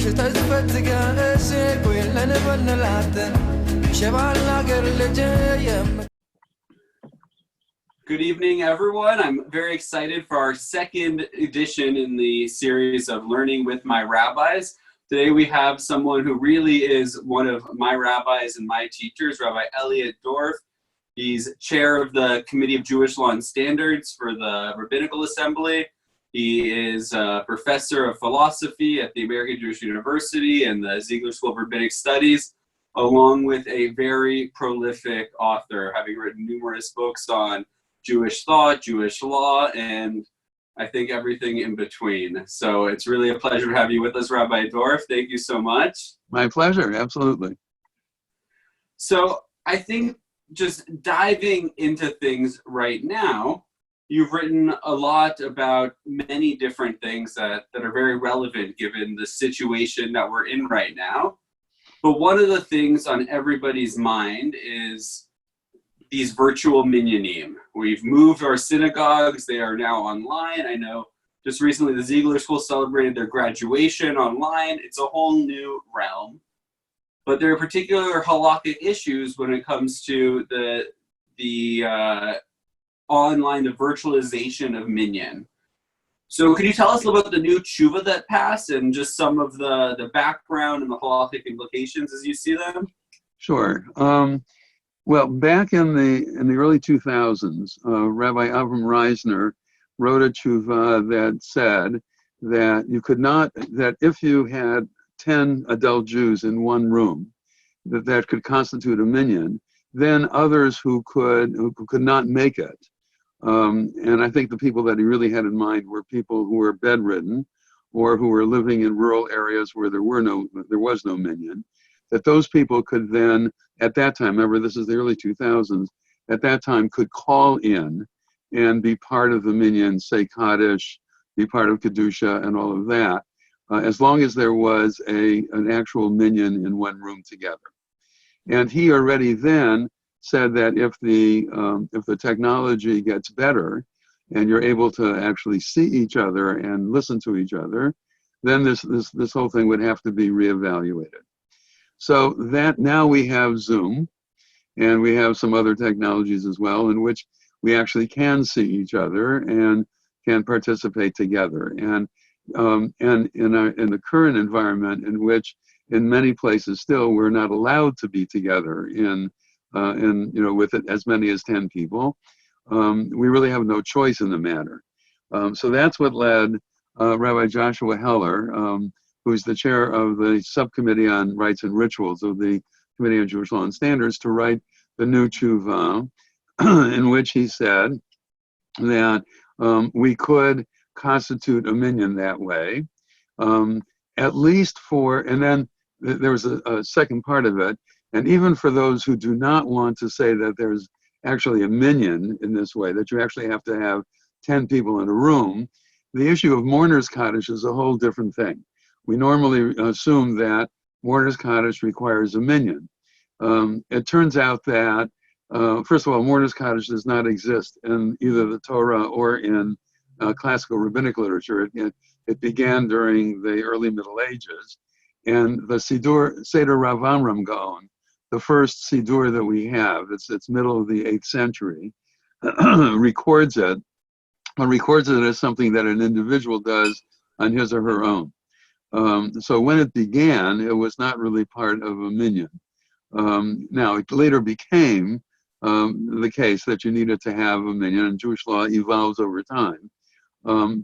Good evening, everyone. I'm very excited for our second edition in the series of Learning with My Rabbis. Today we have someone who really is one of my rabbis and my teachers, Rabbi Elliot Dorff. He's chair of the Committee of Jewish Law and Standards for the Rabbinical Assembly. He is a professor of philosophy at the American Jewish University and the Ziegler School of Rabbinic Studies, along with a very prolific author, having written numerous books on Jewish thought, Jewish law, and I think everything in between. So it's really a pleasure to have you with us, Rabbi Dorff. Thank you so much. My pleasure, absolutely. So I think just diving into things right now, you've written a lot about many different things that are very relevant given the situation that we're in right now. But one of the things on everybody's mind is these virtual minyanim. We've moved our synagogues. They are now online. I know just recently the Ziegler School celebrated their graduation online. It's a whole new realm. But there are particular halakhic issues when it comes to the online, the virtualization of minyan. So could you tell us a little about the new tshuva that passed and just some of the background and the halakhic implications as you see them? Sure. Well, back in the early 2000s, Rabbi Avram Reisner wrote a tshuva that said that you could not, that if you had 10 adult Jews in one room, that could constitute a minyan, then others who could not make it. And I think the people that he really had in mind were people who were bedridden or who were living in rural areas where there was no minyan, that those people could then, at that time, remember this is the early 2000s, at that time could call in and be part of the minyan, say Kaddish, be part of Kedusha and all of that, as long as there was an actual minyan in one room together. And he already then said that if the technology gets better and you're able to actually see each other and listen to each other, then this whole thing would have to be reevaluated. So that now we have Zoom, and we have some other technologies as well in which we actually can see each other and can participate together. And in the current environment, in which in many places still we're not allowed to be together with as many as 10 people, we really have no choice in the matter. So that's what led Rabbi Joshua Heller, who's the chair of the subcommittee on rites and rituals of the Committee on Jewish Law and Standards, to write the new tshuva, in which he said that we could constitute a minyan that way, at least for, and then there was a second part of it, and even for those who do not want to say that there's actually a minyan in this way, that you actually have to have 10 people in a room, the issue of mourner's Kaddish is a whole different thing. We normally assume that mourner's Kaddish requires a minyan. It turns out that, first of all, mourner's Kaddish does not exist in either the Torah or in classical rabbinic literature. It began during the early Middle Ages. And the Seder Rav Amram Gaon, the first Siddur that we have, it's middle of the 8th century, records it as something that an individual does on his or her own. So when it began, it was not really part of a minyan. Now, it later became the case that you needed to have a minyan, and Jewish law evolves over time.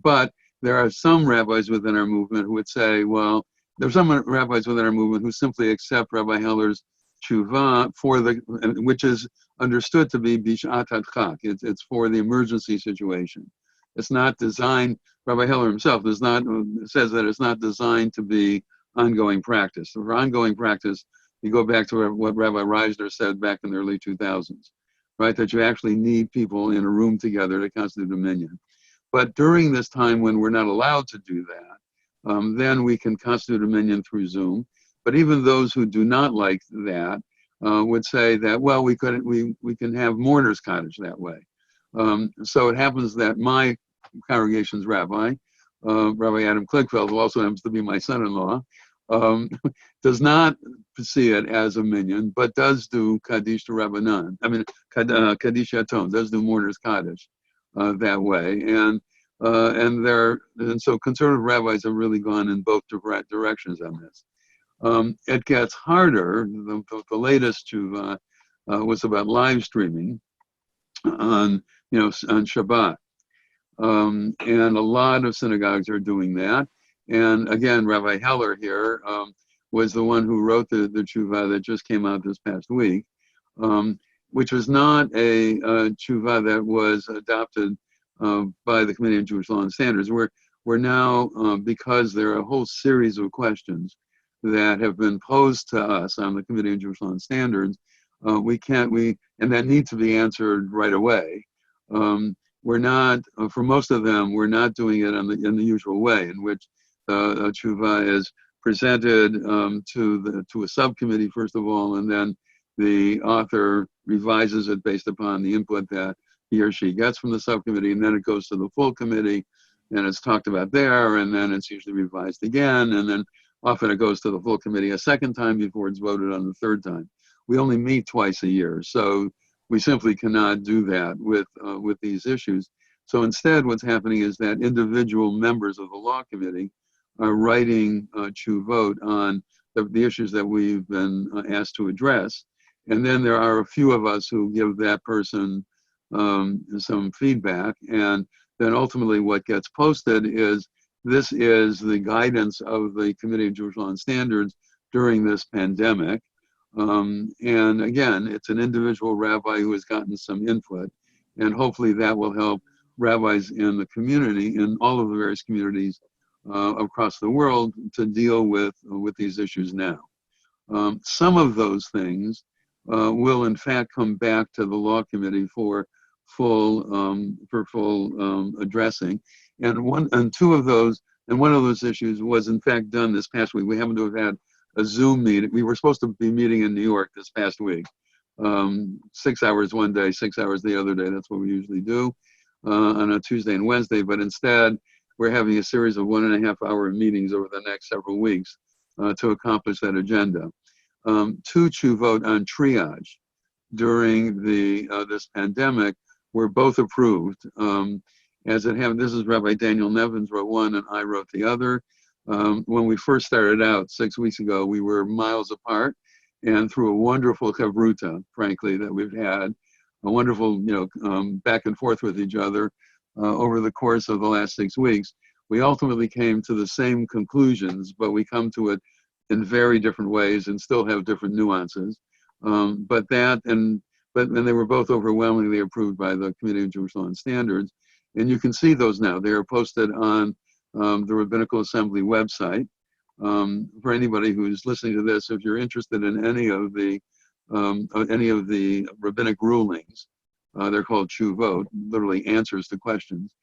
But there are some rabbis within our movement who would say, well, there's some rabbis within our movement who simply accept Rabbi Heller's tshuva which is understood to be bishat hadchak. It's for the emergency situation. It's not designed. Rabbi Heller himself says that it's not designed to be ongoing practice. For ongoing practice, you go back to what Rabbi Reisner said back in the early 2000s, right? That you actually need people in a room together to constitute a minyan. But during this time when we're not allowed to do that, then we can constitute a minyan through Zoom. But even those who do not like that would say that, well, we can have mourners Kaddish that way. So it happens that my congregation's rabbi, Rabbi Adam Kligfeld, who also happens to be my son-in-law, does not see it as a minyan, but does do Kaddish to Rabbanan. I mean, Kaddish Yaton, does do Mourner's Kaddish that way. And so conservative rabbis have really gone in both directions on this. It gets harder. The latest tshuva was about live streaming on Shabbat. And a lot of synagogues are doing that. And again, Rabbi Heller here was the one who wrote the tshuva that just came out this past week, which was not a tshuva that was adopted by the Committee on Jewish Law and Standards. We're now, because there are a whole series of questions that have been posed to us on the Committee on Jewish Law and Standards, and that need to be answered right away. We're not, for most of them, we're not doing it in the usual way, in which tshuva is presented to a subcommittee first of all, and then the author revises it based upon the input that he or she gets from the subcommittee, and then it goes to the full committee, and it's talked about there, and then it's usually revised again, and then often it goes to the full committee a second time before it's voted on the third time. We only meet twice a year, so we simply cannot do that with these issues. So instead, what's happening is that individual members of the law committee are writing tshuvot on the issues that we've been asked to address. And then there are a few of us who give that person some feedback. And then ultimately what gets posted is, this is the guidance of the Committee on Jewish Law and Standards during this pandemic. And again, it's an individual rabbi who has gotten some input, and hopefully that will help rabbis in the community, in all of the various communities across the world, to deal with these issues now. Some of those things will in fact come back to the law committee for full addressing, and one of those issues was in fact done this past week. We happen to have had a Zoom meeting. We were supposed to be meeting in New York this past week, 6 hours one day, 6 hours the other day. That's what we usually do on a Tuesday and Wednesday. But instead, we're having a series of 1.5 hour meetings over the next several weeks to accomplish that agenda. Two tshuvot on triage during this pandemic were both approved. As it happened, this is Rabbi Daniel Nevins wrote one and I wrote the other. When we first started out 6 weeks ago, we were miles apart, and through a wonderful chavruta, frankly, that we've had, a wonderful, back and forth with each other over the course of the last 6 weeks, we ultimately came to the same conclusions, but we come to it in very different ways and still have different nuances. But they were both overwhelmingly approved by the Committee on Jewish Law and Standards, and you can see those now. They are posted on the Rabbinical Assembly website. For anybody who's listening to this, if you're interested in any of the rabbinic rulings, they're called tshuvot, literally answers to questions.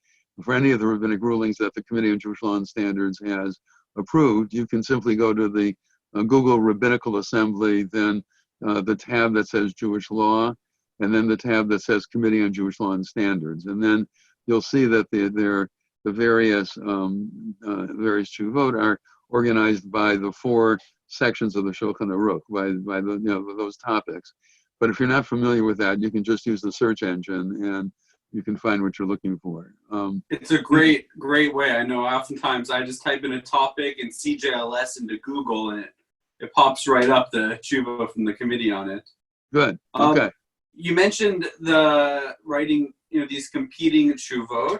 For any of the rabbinic rulings that the Committee on Jewish Law and Standards has approved, you can simply go to the Google Rabbinical Assembly, then the tab that says Jewish Law, and then the tab that says Committee on Jewish Law and Standards. And then you'll see that the various tshuvot are organized by the 4 sections of the Shulchan Aruch, by those topics. But if you're not familiar with that, you can just use the search engine and you can find what you're looking for. It's a great way. I know oftentimes I just type in a topic and CJLS into Google, and it pops right up the tshuva from the committee on it. Good. Okay. You mentioned the writing, these competing tshuvot,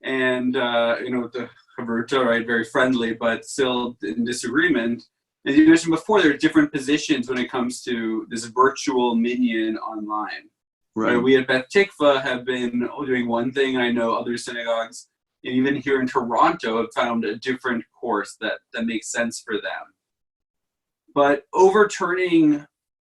and the chavruta, right, very friendly, but still in disagreement. As you mentioned before, there are different positions when it comes to this virtual minyan online. Right. We at Beth Tikvah have been doing one thing, and I know other synagogues, and even here in Toronto, have found a different course that makes sense for them. But overturning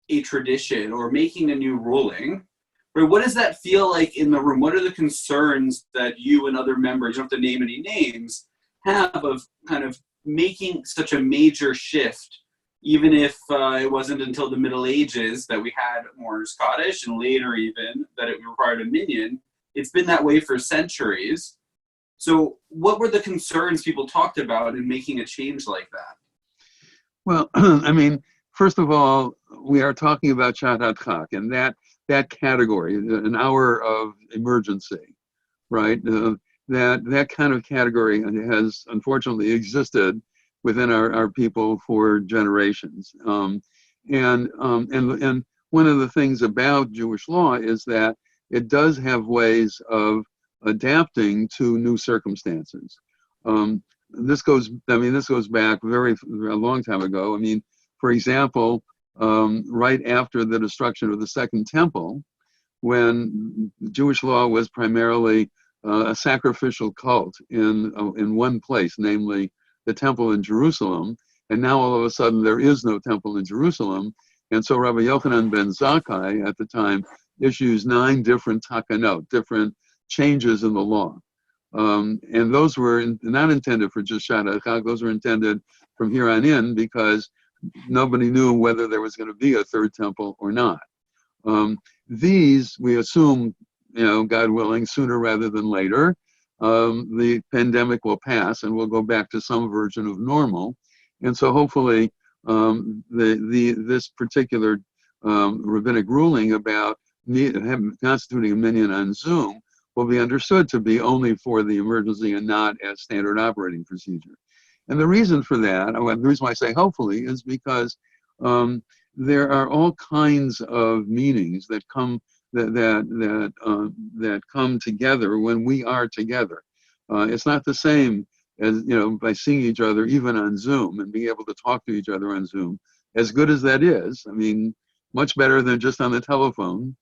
a tradition or making a new ruling, right, what does that feel like in the room? What are the concerns that you and other members, you don't have to name any names, have of kind of making such a major shift, even if it wasn't until the Middle Ages that we had more Scottish, and later even that it required a minyan? It's been that way for centuries. So what were the concerns people talked about in making a change like that? Well, I mean, first of all, we are talking about Shabbat Chak, and that category, an hour of emergency, right? That kind of category has unfortunately existed within our people for generations. And one of the things about Jewish law is that it does have ways of adapting to new circumstances. This goes back a long time ago. I mean, for example, right after the destruction of the Second Temple, when Jewish law was primarily a sacrificial cult in one place, namely the temple in Jerusalem, and now all of a sudden there is no temple in Jerusalem, and so Rabbi Yochanan ben Zakkai at the time issues 9 different takanot, different changes in the law. And those were not intended for just Shabbat Chag, those were intended from here on in because nobody knew whether there was going to be a third temple or not. These, we assume, God willing, sooner rather than later, the pandemic will pass and we'll go back to some version of normal. And so hopefully this particular rabbinic ruling about constituting a minyan on Zoom will be understood to be only for the emergency and not as standard operating procedure. And the reason for that, the reason why I say hopefully, is because there are all kinds of meanings that come that come together when we are together. It's not the same as by seeing each other even on Zoom and being able to talk to each other on Zoom. As good as that is, I mean, much better than just on the telephone.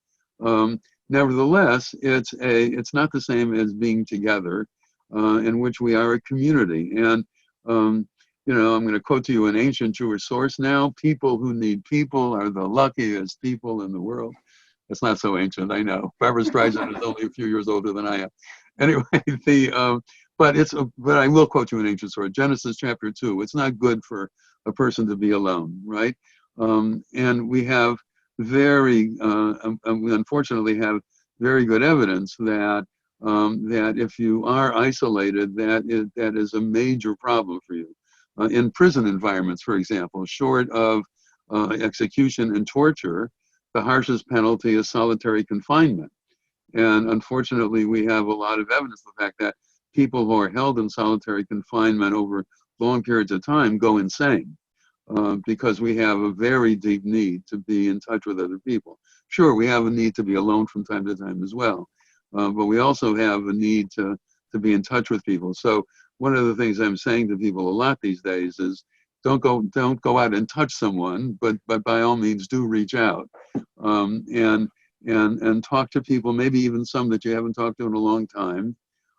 Nevertheless, it's not the same as being together, in which we are a community. And I'm going to quote to you an ancient Jewish source now: "People who need people are the luckiest people in the world." That's not so ancient, I know. Barbara Streisand is only a few years older than I am. Anyway, but I will quote you an ancient source, Genesis chapter 2. It's not good for a person to be alone, right? And we have we unfortunately have very good evidence that if you are isolated, that is a major problem for you. In prison environments, for example, short of execution and torture, the harshest penalty is solitary confinement. And unfortunately, we have a lot of evidence of the fact that people who are held in solitary confinement over long periods of time go insane. Because we have a very deep need to be in touch with other people. Sure, we have a need to be alone from time to time as well, but we also have a need to be in touch with people. So one of the things I'm saying to people a lot these days is don't go out and touch someone, but by all means do reach out and talk to people, maybe even some that you haven't talked to in a long time.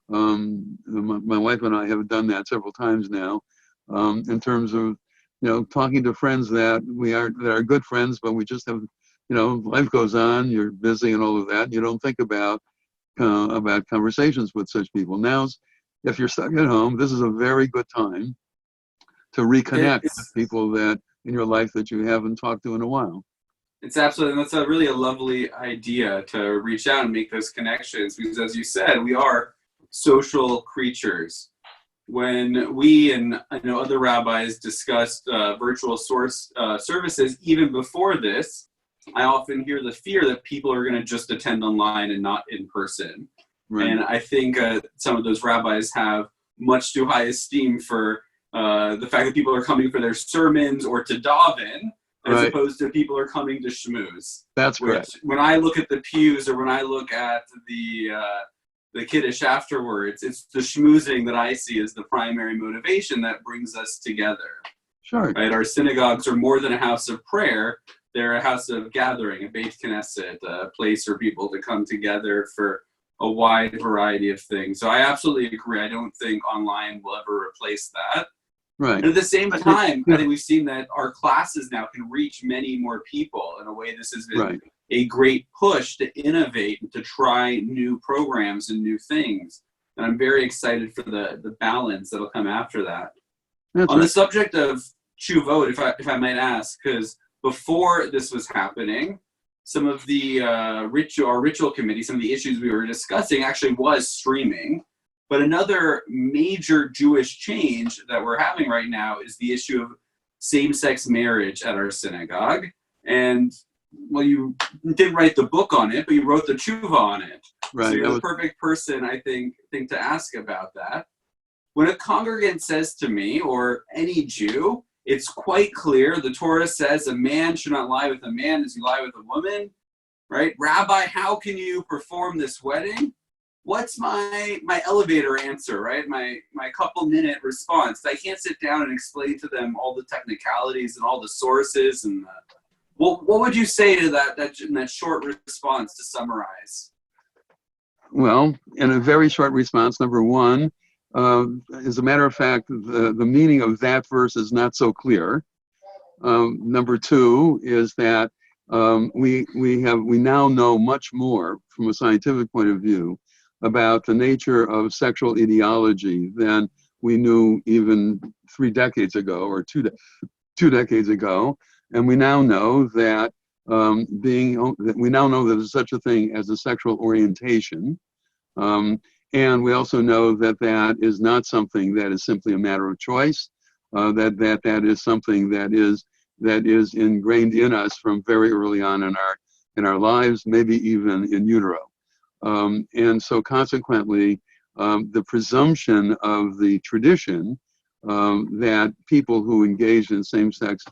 My wife and I have done that several times now, in terms of talking to friends that are good friends, but we just have, life goes on, you're busy and all of that. You don't think about conversations with such people. Now, if you're stuck at home, this is a very good time to reconnect with people that in your life that you haven't talked to in a while. It's absolutely, that's really a lovely idea to reach out and make those connections, because as you said, we are social creatures. When we and I know other rabbis discussed virtual services, even before this, I often hear the fear that people are going to just attend online and not in person. Right. And I think some of those rabbis have much too high esteem for the fact that people are coming for their sermons or to daven, as opposed to people are coming to schmooze. That's correct. When I look at the pews or when I look at the kiddush afterwards, it's the schmoozing that I see as the primary motivation that brings us together. Sure. Right? Our synagogues are more than a house of prayer. They're a house of gathering, a Beit Knesset, a place for people to come together for a wide variety of things. So I absolutely agree. I don't think online will ever replace that. Right. And at the same time, I think we've seen that our classes now can reach many more people. In a way, this has been a great push to innovate and to try new programs and new things. And I'm very excited for the balance that'll come after that. On the subject of tshuvot, if I might ask, because before this was happening, some of the our ritual committee, some of the issues we were discussing actually was streaming. But another major Jewish change that we're having right now is the issue of same-sex marriage at our synagogue. And, well, you didn't write the book on it, but you wrote the tshuva on it. Right. So you're the perfect person, I think to ask about that. When a congregant says to me, or any Jew, it's quite clear the Torah says a man should not lie with a man as you lie with a woman, right? Rabbi, how can you perform this wedding? What's my elevator answer, right? My couple-minute response. I can't sit down and explain to them all the technicalities and all the sources. And what would you say to that in that short response to summarize? Well, in a very short response, number one, as a matter of fact, the meaning of that verse is not so clear. Number two is that we now know much more from a scientific point of view about the nature of sexual ideology than we knew even 3 decades ago or two decades ago, and we now know that we now know that there's such a thing as a sexual orientation. And we also know that that is not something that is simply a matter of choice, that is something that is ingrained in us from very early on in our lives, maybe even in utero. And so consequently, the presumption of the tradition that people who engaged in same-sex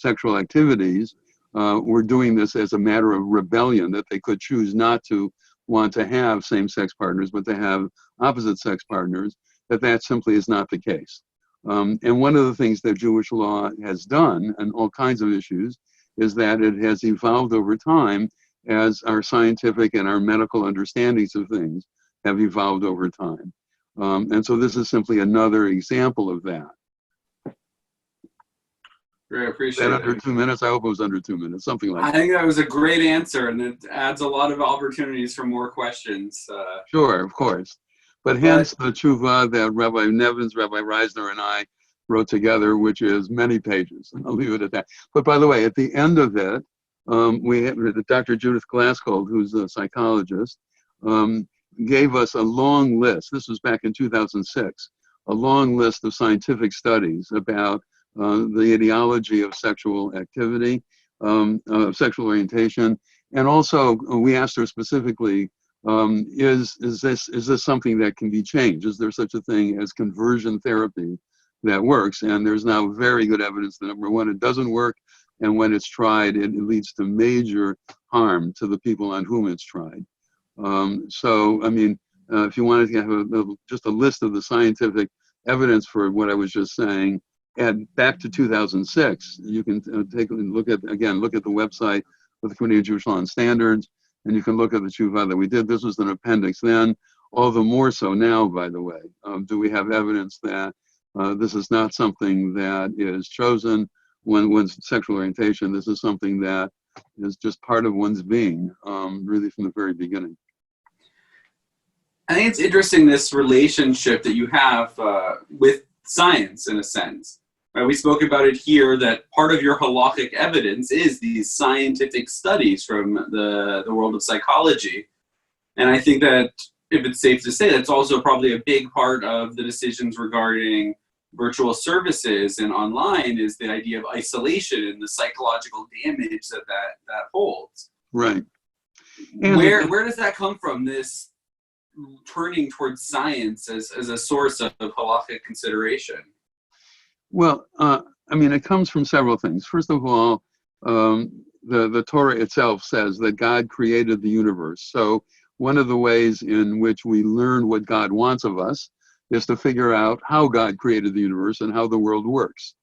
sexual activities were doing this as a matter of rebellion, that they could choose not to want to have same-sex partners, but to have opposite-sex partners, that simply is not the case. And one of the things that Jewish law has done on all kinds of issues is that it has evolved over time as our scientific and our medical understandings of things have evolved over time. And so this is simply another example of that. Very appreciate it. Under 2 minutes? I hope it was under 2 minutes, something like that. I think that was a great answer, and it adds a lot of opportunities for more questions. Sure, of course. But hence the tshuva that Rabbi Nevins, Rabbi Reisner, and I wrote together, which is many pages. I'll leave it at that. But by the way, at the end of it, we had Dr. Judith Glassgold, who's a psychologist, gave us a long list. This was back in 2006, a long list of scientific studies about the ideology of sexual activity, sexual orientation, and also we asked her specifically, is this something that can be changed? Is there such a thing as conversion therapy that works? And there's now very good evidence that, number one, it doesn't work, and when it's tried, it leads to major harm to the people on whom it's tried. So, I mean, if you wanted to have just a list of the scientific evidence for what I was just saying, and back to 2006, you can take a look at the website of the Committee of Jewish Law and Standards, and you can look at the tshuva that we did. This was an appendix then, all the more so now, by the way. Do we have evidence that this is not something that is chosen when one's sexual orientation? This is something that is just part of one's being, really from the very beginning. I think it's interesting, this relationship that you have with science, in a sense. Right? We spoke about it here, that part of your halakhic evidence is these scientific studies from the world of psychology. And I think that, if it's safe to say, that's also probably a big part of the decisions regarding virtual services and online, is the idea of isolation and the psychological damage that holds. Right. And where does that come from, this turning towards science as a source of halakhic consideration? Well, I mean, it comes from several things. First of all, the Torah itself says that God created the universe. So one of the ways in which we learn what God wants of us is to figure out how God created the universe and how the world works.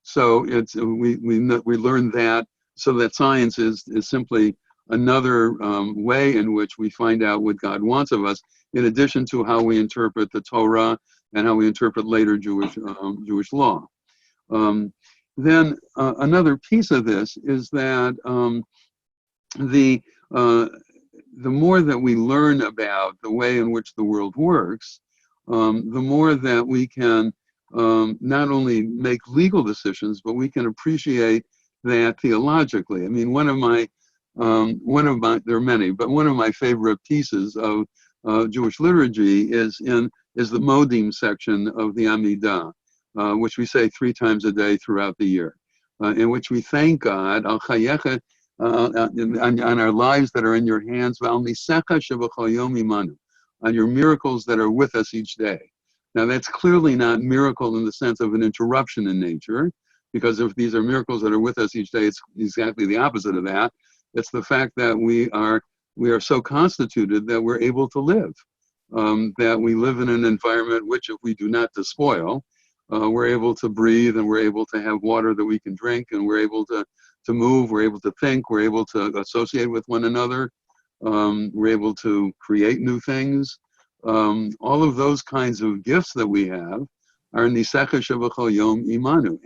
So we learn that, so that science is simply another way in which we find out what God wants of us, in addition to how we interpret the Torah and how we interpret later Jewish law. Then another piece of this is that the more that we learn about the way in which the world works, the more that we can not only make legal decisions, but we can appreciate that theologically. I mean, there are many, but one of my favorite pieces of Jewish liturgy is the Modim section of the Amidah, which we say 3 times a day throughout the year, in which we thank God on our lives that are in your hands, on your miracles that are with us each day. Now, that's clearly not miracle in the sense of an interruption in nature, because if these are miracles that are with us each day, it's exactly the opposite of that. It's the fact that we are so constituted that we're able to live, that we live in an environment which, if we do not despoil, we're able to breathe, and we're able to have water that we can drink, and we're able to move, we're able to think, we're able to associate with one another, we're able to create new things. All of those kinds of gifts that we have are nisecha shebachol yom imanu.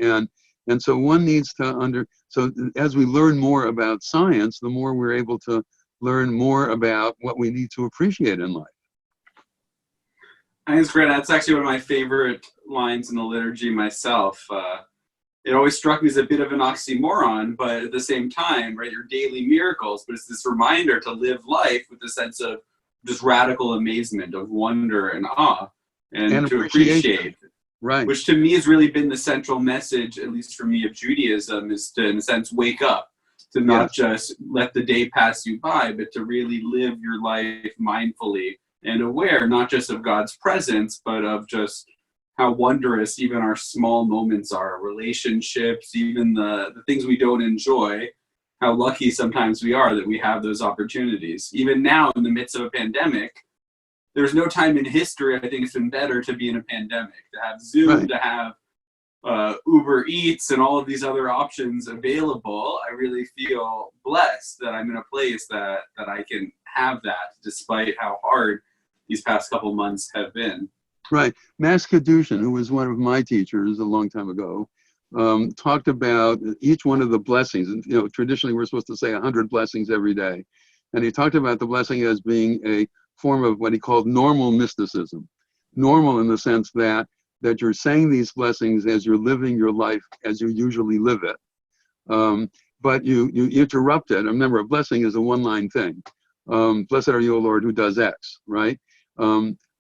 And so one needs to so as we learn more about science, the more we're able to learn more about what we need to appreciate in life. I think it's great. That's actually one of my favorite lines in the liturgy myself. It always struck me as a bit of an oxymoron, but at the same time, right, your daily miracles, but it's this reminder to live life with a sense of just radical amazement, of wonder and awe, and to appreciate. Right. Which to me has really been the central message, at least for me, of Judaism, is to, in a sense, wake up, to not just let the day pass you by, but to really live your life mindfully and aware, not just of God's presence, but of just how wondrous even our small moments are, relationships, even the things we don't enjoy, how lucky sometimes we are that we have those opportunities. Even now, in the midst of a pandemic, there's no time in history, I think it's been better to be in a pandemic, to have Zoom, to have Uber Eats and all of these other options available. I really feel blessed that I'm in a place that I can have that, despite how hard these past couple months have been. Right. Mas Kedushin, who was one of my teachers a long time ago, talked about each one of the blessings. And, traditionally we're supposed to say 100 blessings every day. And he talked about the blessing as being a form of what he called normal mysticism. Normal in the sense that you're saying these blessings as you're living your life as you usually live it. But you interrupt it. Remember, a blessing is a one-line thing. Blessed are you, O Lord, who does X, right?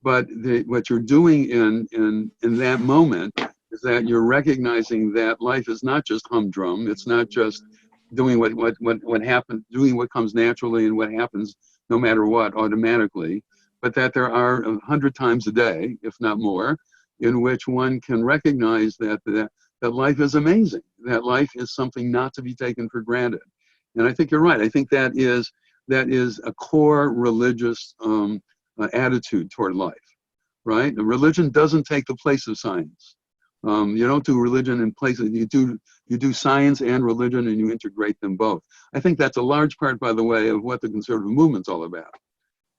But what you're doing in that moment is that you're recognizing that life is not just humdrum. It's not just doing what happens, doing what comes naturally and what happens no matter what automatically, but that there are 100 times a day, if not more, in which one can recognize that life is amazing, that life is something not to be taken for granted. And I think you're right. I think that is a core religious attitude toward life, right? The religion doesn't take the place of science. You don't do religion in places, you do science and religion, and you integrate them both. I think that's a large part, by the way, of what the conservative movement's all about,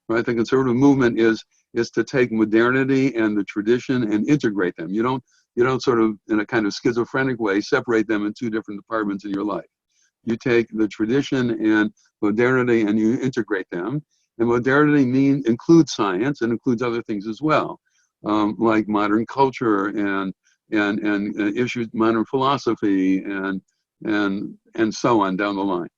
right? The conservative movement is to take modernity and the tradition and integrate them. You don't sort of, in a kind of schizophrenic way, separate them in 2 different departments in your life. You take the tradition and modernity and you integrate them. And modernity includes science and includes other things as well, like modern culture and issues, modern philosophy, and so on down the line.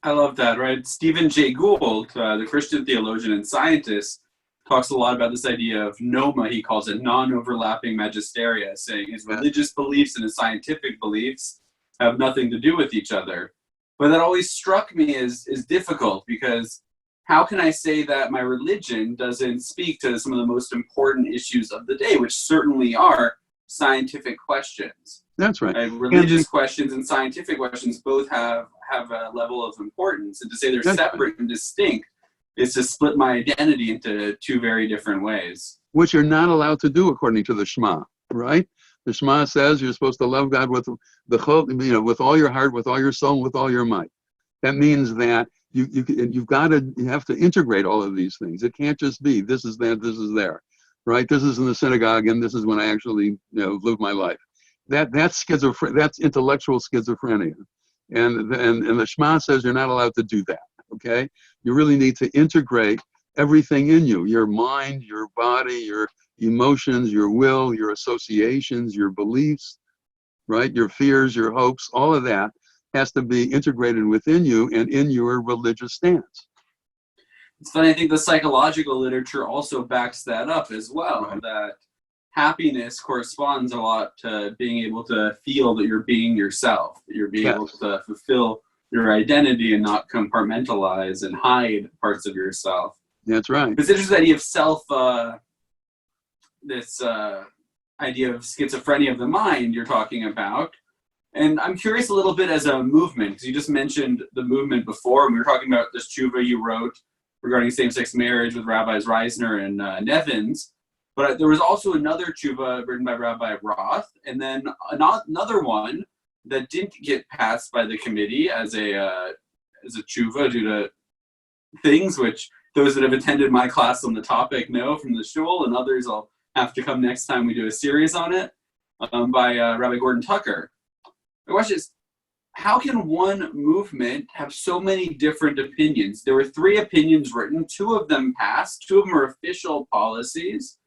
I love that, right? Stephen Jay Gould, the Christian theologian and scientist, talks a lot about this idea of noma, he calls it, non-overlapping magisteria, saying his religious beliefs and his scientific beliefs have nothing to do with each other. But that always struck me as difficult, because how can I say that my religion doesn't speak to some of the most important issues of the day, which certainly are scientific questions? That's right. Religious questions and scientific questions both have a level of importance. And to say they're separate and distinct is to split my identity into 2 very different ways. Which you're not allowed to do according to the Shema, right? The Shema says you're supposed to love God with with all your heart, with all your soul, with all your might. That means that you have to integrate all of these things. It can't just be this is that, this is there, right? This is in the synagogue, and this is when I actually live my life. That's that's intellectual schizophrenia, and the Shema says you're not allowed to do that. Okay, you really need to integrate everything in you: your mind, your body, your emotions, your will, your associations, your beliefs, right? Your fears, your hopes, all of that has to be integrated within you and in your religious stance. It's funny, I think the psychological literature also backs that up as well, right? That happiness corresponds a lot to being able to feel that you're being yourself, that you're being able to fulfill your identity and not compartmentalize and hide parts of yourself. That's right. It's interesting idea of self, this idea of schizophrenia of the mind you're talking about. And I'm curious a little bit as a movement, because you just mentioned the movement before, and we were talking about this tshuva you wrote regarding same-sex marriage with Rabbis Reisner and Nevins. But there was also another tshuva written by Rabbi Roth, and then another one that didn't get passed by the committee as a tshuva due to things which those that have attended my class on the topic know from the shul, and others will have to come next time we do a series on it, by Rabbi Gordon Tucker. The question is, how can one movement have so many different opinions? There were 3 opinions written, 2 of them passed, 2 of them are official policies.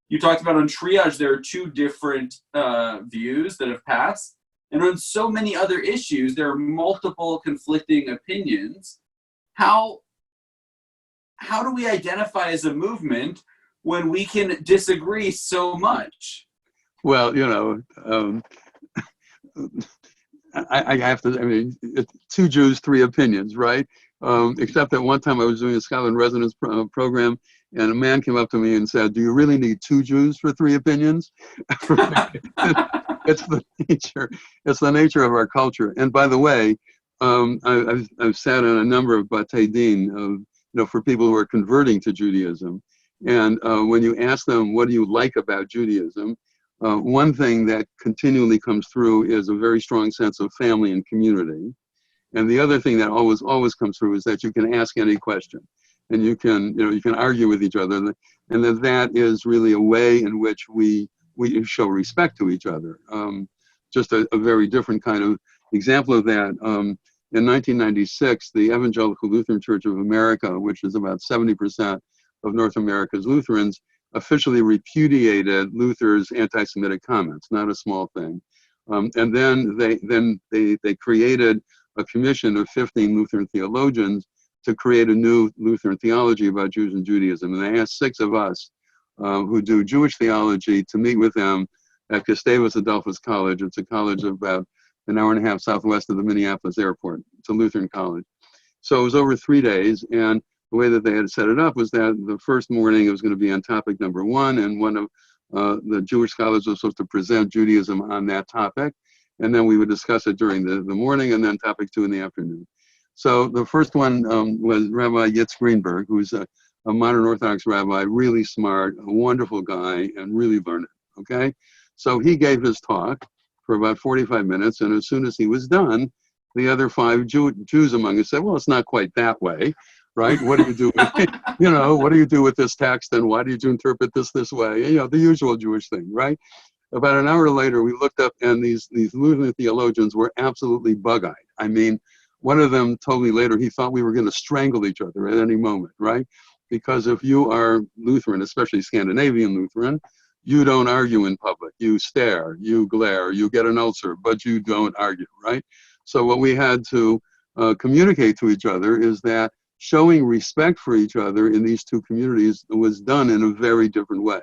You talked about on triage, there are 2 different views that have passed. And on so many other issues, there are multiple conflicting opinions. How do we identify as a movement when we can disagree so much? Well, I have to, I mean, 2 Jews, 3 opinions, right? Except that one time I was doing a scholar in residence program, and a man came up to me and said, "Do you really need 2 Jews for 3 opinions?" It's the nature of our culture. And by the way, I've sat on a number of batei din, for people who are converting to Judaism. And when you ask them, what do you like about Judaism? One thing that continually comes through is a very strong sense of family and community. And the other thing that always comes through is that you can ask any question, and you can argue with each other, and that is really a way in which we show respect to each other. Just a very different kind of example of that. In 1996, the Evangelical Lutheran Church of America, which is about 70% of North America's Lutherans, officially repudiated Luther's anti-Semitic comments, not a small thing. And then they created a commission of 15 Lutheran theologians to create a new Lutheran theology about Jews and Judaism. And they asked 6 of us who do Jewish theology to meet with them at Gustavus Adolphus College. It's a college about an hour and a half southwest of the Minneapolis airport. It's a Lutheran college. So it was over 3 days, and the way that they had set it up was that the first morning it was going to be on topic number 1, and one of the Jewish scholars was supposed to present Judaism on that topic, and then we would discuss it during the morning, and then topic 2 in the afternoon. So the first one was Rabbi Yitz Greenberg, who's a modern Orthodox rabbi, really smart, a wonderful guy, and really learned, okay? So he gave his talk for about 45 minutes, and as soon as he was done, the other 5 Jews among us said, well, it's not quite that way, right? What do you do with, what do you do with this text, and why do you interpret this way? The usual Jewish thing, right? About an hour later, we looked up, and these Lutheran theologians were absolutely bug-eyed. I mean, one of them told me later he thought we were going to strangle each other at any moment, right? Because if you are Lutheran, especially Scandinavian Lutheran, you don't argue in public. You stare, you glare, you get an ulcer, but you don't argue, right? So what we had to communicate to each other is that showing respect for each other in these 2 communities was done in a very different way.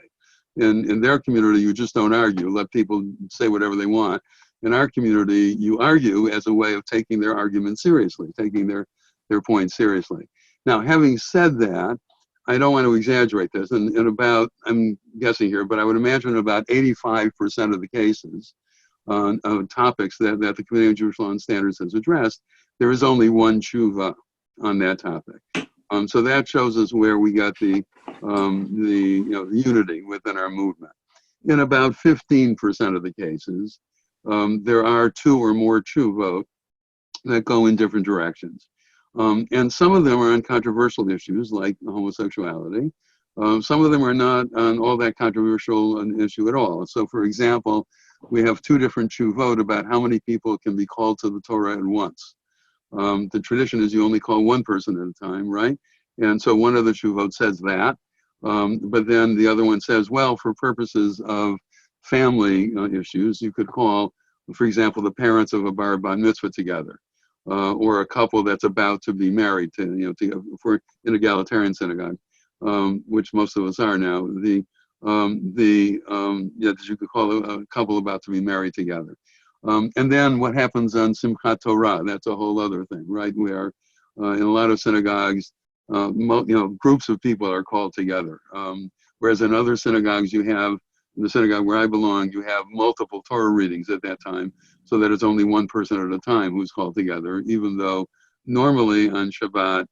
In their community, you just don't argue, let people say whatever they want. In our community, you argue as a way of taking their argument seriously, taking their point seriously. Now, having said that, I don't want to exaggerate this, and about, I'm guessing here, but I would imagine about 85% of the cases on topics that the Committee on Jewish Law and Standards has addressed, there is only one tshuva on that topic. So that shows us where we got the unity within our movement. In about 15% of the cases, there are 2 or more tshuvot that go in different directions. And some of them are on controversial issues like homosexuality. Some of them are not on all that controversial an issue at all. So for example, we have 2 different tshuvot about how many people can be called to the Torah at once. The tradition is you only call one person at a time, right? And so one of the tshuvot says that, but then the other one says, well, for purposes of family issues, you could call, for example, the parents of a bar mitzvah together. Or a couple that's about to be married to, if we're in egalitarian synagogue, which most of us are now, that you could call a couple about to be married together. And then what happens on Simchat Torah, that's a whole other thing, right? Where in a lot of synagogues, groups of people are called together. Whereas in other synagogues, you have, in the synagogue where I belong, you have multiple Torah readings at that time, so that it's only one person at a time who's called together, even though normally on Shabbat,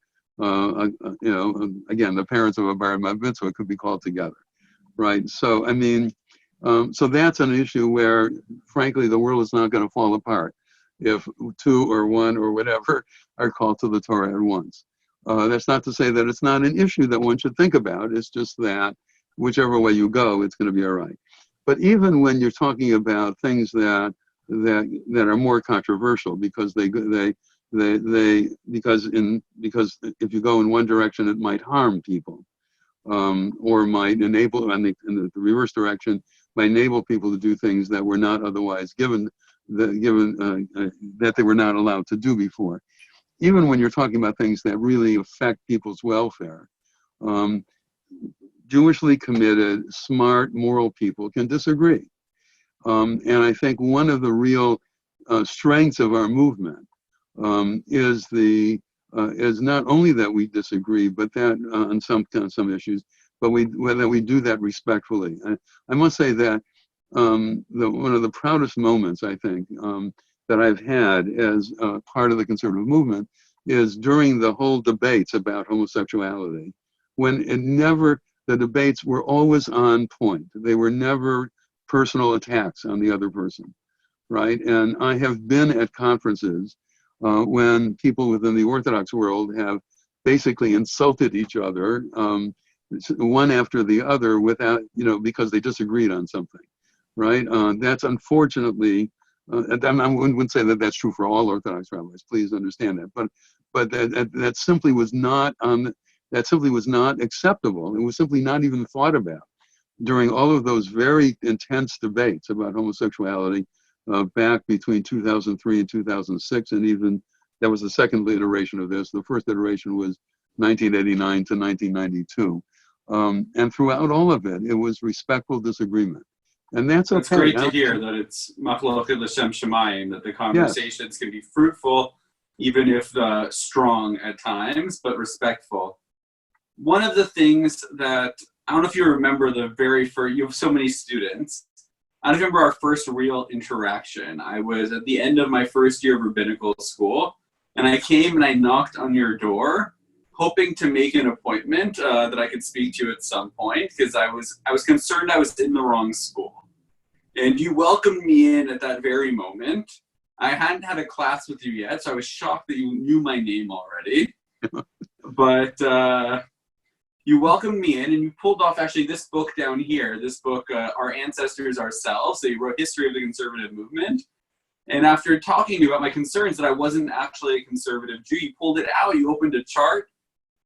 again, the parents of a bar mitzvah could be called together, right? So, I mean, so that's an issue where, frankly, the world is not going to fall apart if two or one or whatever are called to the Torah at once. That's not to say that it's not an issue that one should think about. It's just that whichever way you go, it's going to be all right. But even when you're talking about things that are more controversial, because because if you go in one direction, it might harm people, or might enable, in the reverse direction, might enable people to do things that were not otherwise that they were not allowed to do before. Even when you're talking about things that really affect people's welfare, Jewishly committed, smart, moral people can disagree. And I think one of the real strengths of our movement is not only that we disagree, but that on some issues, but that we do that respectfully. I must say that one of the proudest moments, I think, that I've had as part of the conservative movement is during the whole debates about homosexuality, when the debates were always on point. They were never personal attacks on the other person, right? And I have been at conferences when people within the Orthodox world have basically insulted each other, one after the other, without, because they disagreed on something, right? That's unfortunately, I wouldn't say that that's true for all Orthodox rabbis. Please understand that, but that simply was not acceptable. It was simply not even thought about during all of those very intense debates about homosexuality back between 2003 and 2006, and even that was the second iteration of this. The first iteration was 1989 to 1992, and throughout all of it, it was respectful disagreement, and that's okay. It's great to hear that it's machloket l'shem shamayim, that the conversations can be fruitful, even if strong at times, but respectful. One of the things that, I don't know if you remember you have so many students. I don't remember our first real interaction. I was at the end of my first year of rabbinical school, and I came and I knocked on your door, hoping to make an appointment that I could speak to you at some point, because I was concerned I was in the wrong school. And you welcomed me in at that very moment. I hadn't had a class with you yet, so I was shocked that you knew my name already. But you welcomed me in, and you pulled off actually this book down here, this book, Our Ancestors Ourselves. So you wrote History of the Conservative Movement. And after talking to you about my concerns that I wasn't actually a conservative Jew, you pulled it out, you opened a chart,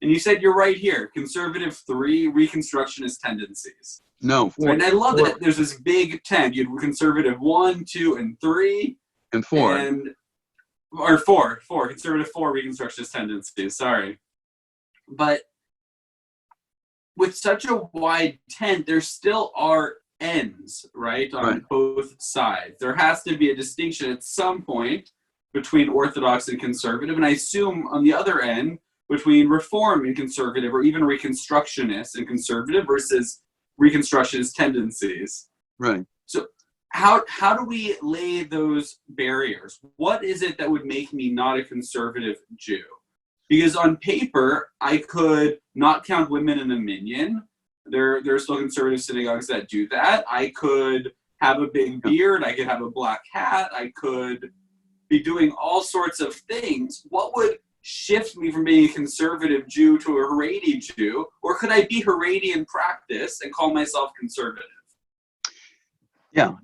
and you said, you're right here, Conservative 3, Reconstructionist Tendencies. No, 4. And I love that there's this big tent. You had Conservative 1, 2, and 3. And 4. Or 4, Conservative 4, Reconstructionist Tendencies, sorry. But with such a wide tent, there still are ends, right, on both sides. There has to be a distinction at some point between Orthodox and conservative, and I assume on the other end, between Reform and conservative, or even Reconstructionist and conservative versus Reconstructionist tendencies. Right. So how do we lay those barriers? What is it that would make me not a conservative Jew? Because on paper, I could not count women in the minyan. There are still conservative synagogues that do that. I could have a big beard. I could have a black hat. I could be doing all sorts of things. What would shift me from being a conservative Jew to a Haredi Jew? Or could I be Haredi in practice and call myself conservative? Yeah,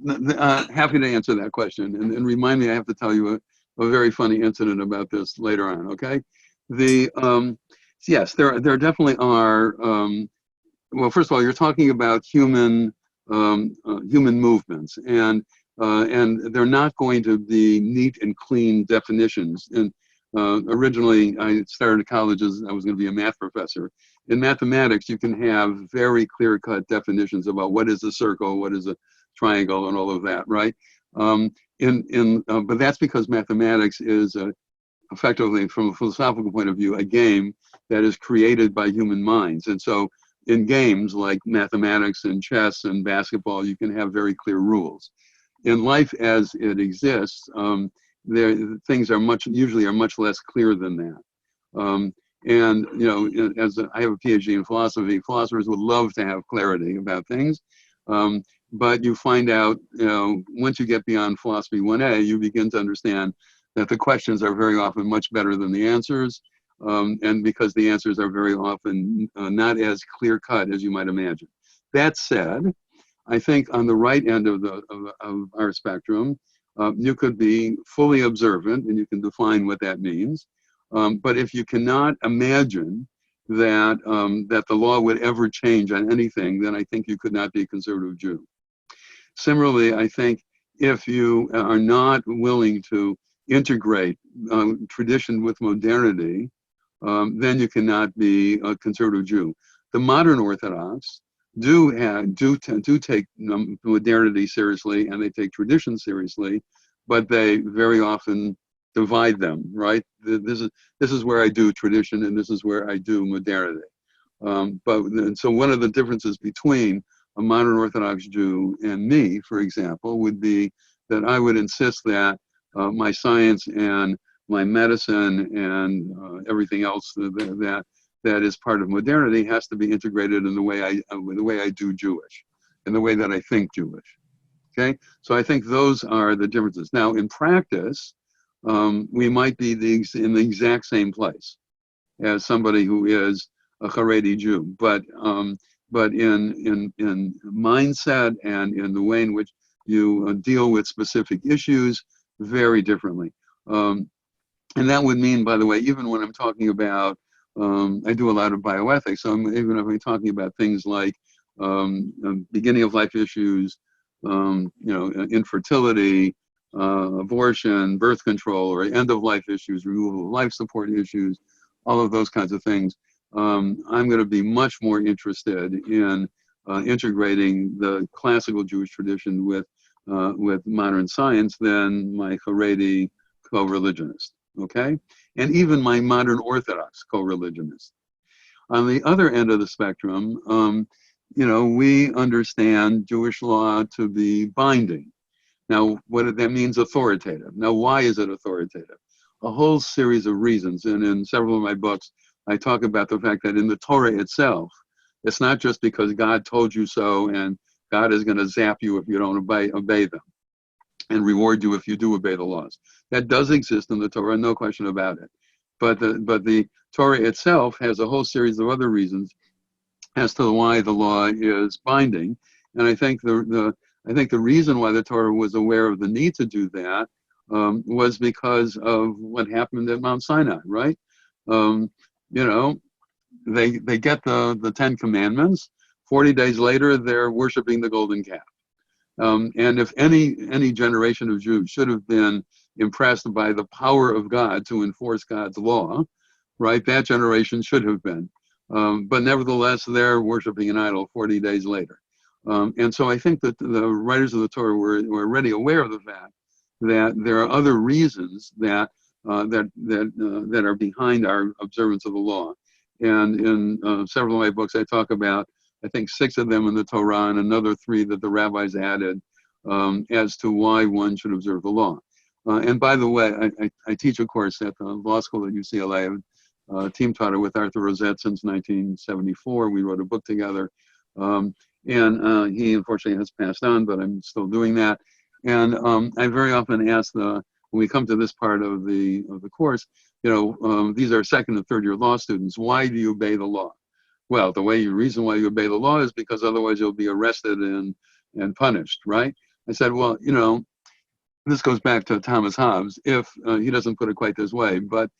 happy to answer that question. And remind me, I have to tell you a very funny incident about this later on, okay? Yes, there definitely are. Well, first of all, you're talking about human movements, and they're not going to be neat and clean definitions. And Originally, I started college as I was going to be a math professor. In mathematics, you can have very clear-cut definitions about what is a circle, what is a triangle, and all of that, right? But that's because mathematics is effectively, from a philosophical point of view, a game that is created by human minds. And so in games like mathematics and chess and basketball, you can have very clear rules. In life as it exists, things are usually much less clear than that. And I have a PhD in philosophy. Philosophers would love to have clarity about things, but you find out, once you get beyond philosophy 1A, you begin to understand that the questions are very often much better than the answers, and because the answers are very often not as clear cut as you might imagine. That said, I think on the right end of our spectrum, you could be fully observant, and you can define what that means. But if you cannot imagine that the law would ever change on anything, then I think you could not be a conservative Jew. Similarly, I think if you are not willing to integrate tradition with modernity, then you cannot be a conservative Jew. The modern Orthodox do take modernity seriously, and they take tradition seriously, but they very often divide them, right? This is where I do tradition, and this is where I do modernity. So one of the differences between a modern Orthodox Jew and me, for example, would be that I would insist that my science and my medicine and everything else that is part of modernity has to be integrated in the way I do Jewish, in the way that I think Jewish. Okay, so I think those are the differences. Now, in practice, we might be in the exact same place as somebody who is a Haredi Jew, but in mindset and in the way in which you deal with specific issues very differently. And that would mean, by the way, even when I'm talking about, I do a lot of bioethics, so even if I'm talking about things like beginning of life issues, infertility, abortion, birth control, or end of life issues, removal of life support issues, all of those kinds of things, I'm going to be much more interested in integrating the classical Jewish tradition with modern science than my Haredi co-religionist, okay? And even my modern Orthodox co-religionist. On the other end of the spectrum, we understand Jewish law to be binding. Now, that means authoritative. Now, why is it authoritative? A whole series of reasons, and in several of my books, I talk about the fact that in the Torah itself, it's not just because God told you so and God is going to zap you if you don't obey them and reward you if you do obey the laws. That does exist in the Torah, no question about it. But the Torah itself has a whole series of other reasons as to why the law is binding. And I think the reason why the Torah was aware of the need to do that was because of what happened at Mount Sinai, right? They get the 10 Commandments. 40 days later, they're worshiping the golden calf. And if any generation of Jews should have been impressed by the power of God to enforce God's law, right, that generation should have been. But nevertheless, they're worshiping an idol 40 days later. And so I think that the writers of the Torah were already aware of the fact that there are other reasons that are behind our observance of the law. And in several of my books, I talk about, I think, 6 of them in the Torah and another 3 that the rabbis added as to why one should observe the law. And by the way, I teach a course at the law school at UCLA. I've team taught it with Arthur Rosette since 1974. We wrote a book together. And he unfortunately has passed on, but I'm still doing that. And I very often ask when we come to this part of the course, these are 2nd and 3rd year law students. Why do you obey the law? Well, the reason why you obey the law is because otherwise you'll be arrested and punished, right? I said, well, this goes back to Thomas Hobbes, if he doesn't put it quite this way, but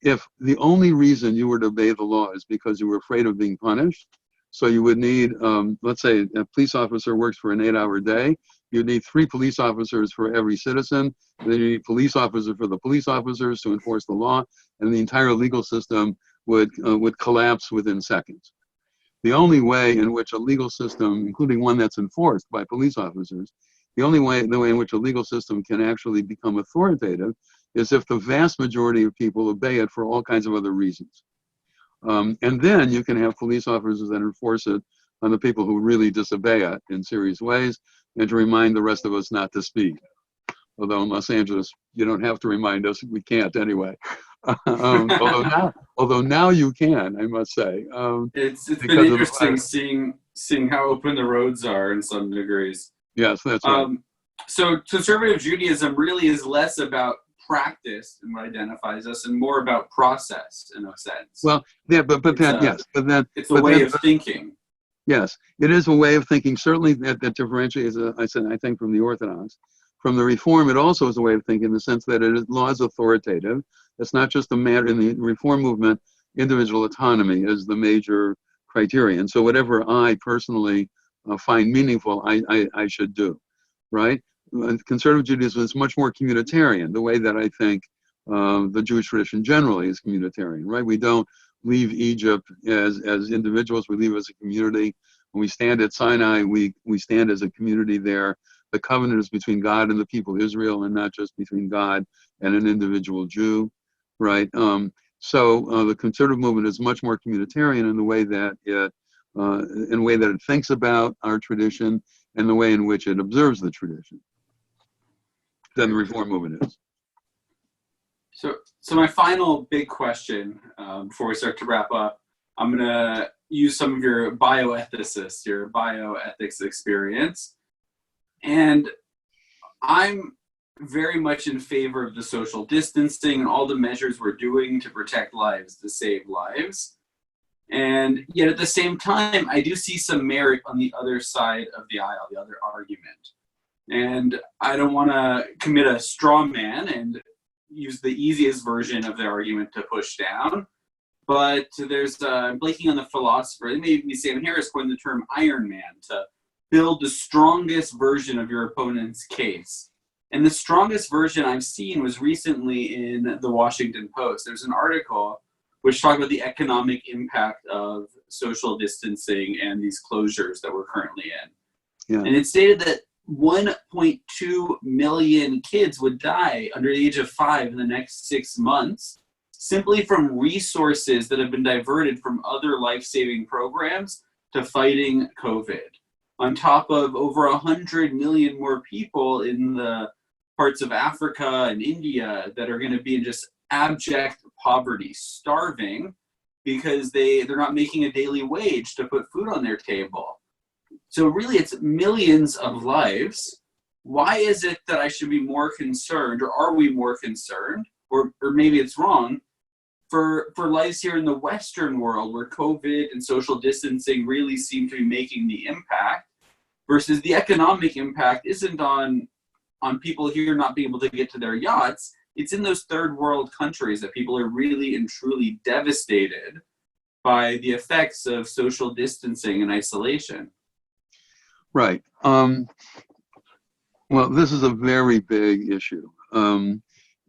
if the only reason you were to obey the law is because you were afraid of being punished, So you would need, let's say a police officer works for an 8-hour day. You'd need 3 police officers for every citizen. And then you need police officers for the police officers to enforce the law, and the entire legal system would collapse within seconds. The only way in which a legal system, including one that's enforced by police officers, the way in which a legal system can actually become authoritative is if the vast majority of people obey it for all kinds of other reasons. And then you can have police officers that enforce it on the people who really disobey it in serious ways, and to remind the rest of us not to speed. Although in Los Angeles, you don't have to remind us, we can't anyway. Although now you can, I must say. It's been interesting seeing how open the roads are in some degrees. Yes, that's right. So conservative Judaism really is less about practice and what identifies us, and more about process in a sense. Well, yeah, but then it's a way of thinking. Yes, it is a way of thinking. Certainly that differentiates, I think, from the Orthodox. From the Reform, it also is a way of thinking in the sense that law is authoritative. It's not just a matter in the Reform movement. Individual autonomy is the major criterion. So whatever I personally find meaningful, I should do, right? Conservative Judaism is much more communitarian, the way that I think the Jewish tradition generally is communitarian, right? We don't leave Egypt as individuals, we leave as a community. When we stand at Sinai, we stand as a community there. The covenant is between God and the people of Israel, and not just between God and an individual Jew, right? So the conservative movement is much more communitarian in the way that it thinks about our tradition and the way in which it observes the tradition than the Reform movement is. So my final big question before we start to wrap up, I'm going to use some of your bioethicists, your bioethics experience. And I'm very much in favor of the social distancing and all the measures we're doing to protect lives, to save lives. And yet at the same time, I do see some merit on the other side of the aisle, the other argument. And I don't want to commit a straw man and use the easiest version of the argument to push down. But there's, blanking on the philosopher, it may be Sam Harris coined the term Iron Man, to build the strongest version of your opponent's case. And the strongest version I've seen was recently in the Washington Post. There's an article which talked about the economic impact of social distancing and these closures that we're currently in. Yeah. And it stated that 1.2 million kids would die under the age of 5 in the next 6 months, simply from resources that have been diverted from other life-saving programs to fighting COVID. On top of over 100 million more people in the parts of Africa and India that are going to be in just abject poverty, starving, because they're not making a daily wage to put food on their table. So really, it's millions of lives. Why is it that I should be more concerned, or are we more concerned, or maybe it's wrong, for lives here in the Western world where COVID and social distancing really seem to be making the impact, versus the economic impact isn't on people here not being able to get to their yachts. It's in those third world countries that people are really and truly devastated by the effects of social distancing and isolation. Right. Well, this is a very big issue.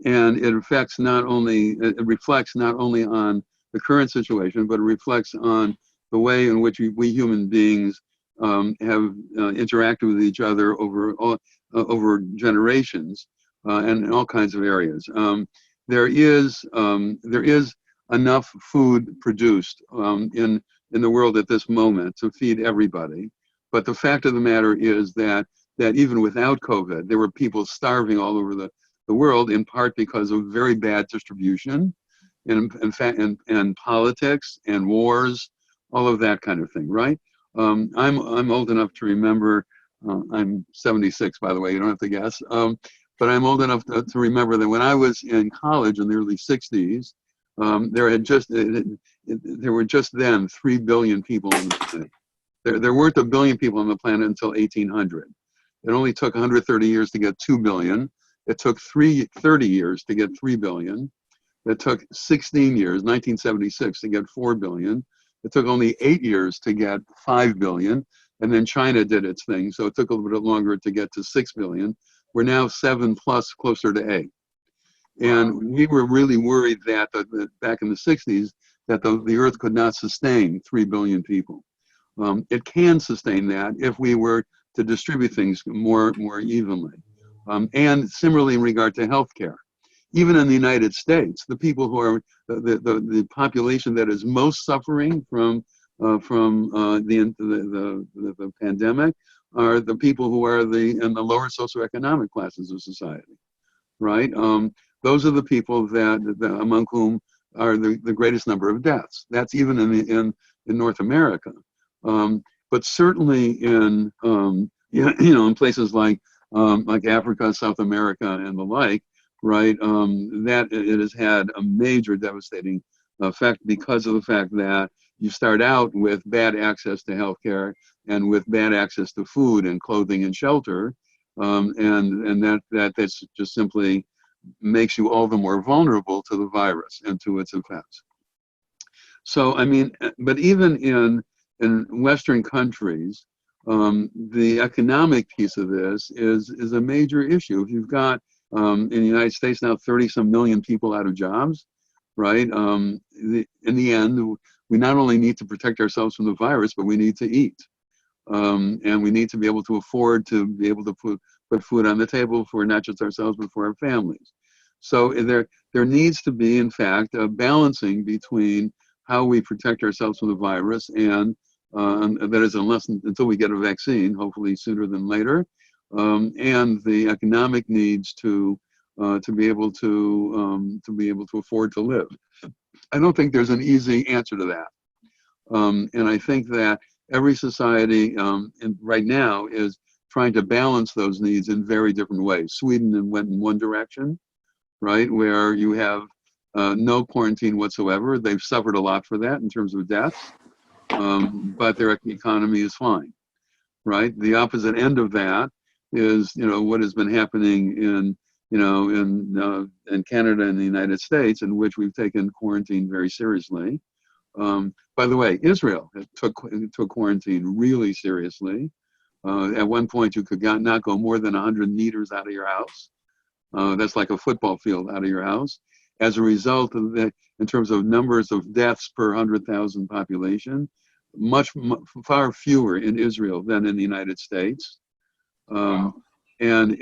And it reflects not only on the current situation, but it reflects on the way in which we human beings have interacted with each other over generations and in all kinds of areas. There is enough food produced in the world at this moment to feed everybody. But the fact of the matter is that even without COVID, there were people starving all over the world, in part because of very bad distribution and politics and wars, all of that kind of thing, right? I'm old enough to remember, I'm 76, by the way, you don't have to guess, but I'm old enough to remember that when I was in college in the early 60s, there were just then 3 billion people on the planet. There weren't 1 billion people on the planet until 1800. It only took 130 years to get 2 billion. It took 30 years to get 3 billion. It took 16 years, 1976, to get 4 billion. It took only 8 years to get 5 billion, and then China did its thing, so it took a little bit longer to get to 6 billion. We're now 7 plus, closer to 8. And we were really worried that back in the 60s that the Earth could not sustain 3 billion people. It can sustain that if we were to distribute things more evenly. And similarly in regard to healthcare. Even in the United States, the people who are the population that is most suffering from the pandemic are the people who are in the lower socioeconomic classes of society, right? Those are the people that among whom are the greatest number of deaths. That's even in North America, but certainly in in places like Africa, South America, and the like, right? That it has had a major devastating effect because of the fact that you start out with bad access to healthcare and with bad access to food and clothing and shelter, and that's just simply makes you all the more vulnerable to the virus and to its effects. So, I mean, but even in Western countries, the economic piece of this is a major issue. If you've got in the United States now 30-some million people out of jobs, right? In the end, we not only need to protect ourselves from the virus, but we need to eat. And we need to be able to afford to be able to put food on the table for not just ourselves, but for our families. So there needs to be, in fact, a balancing between how we protect ourselves from the virus and that is until we get a vaccine, hopefully sooner than later, and the economic needs to be able to afford to live. I don't think there's an easy answer to that, and I think that every society right now is trying to balance those needs in very different ways. Sweden went in one direction, right, where you have no quarantine whatsoever. They've suffered a lot for that in terms of deaths, but their economy is fine, right? The opposite end of that is, what has been happening in Canada and the United States, in which we've taken quarantine very seriously. By the way, Israel took quarantine really seriously. At one point, you could not go more than 100 meters out of your house. That's like a football field out of your house. As a result of that, in terms of numbers of deaths per 100,000 population, far fewer in Israel than in the United States. Wow. And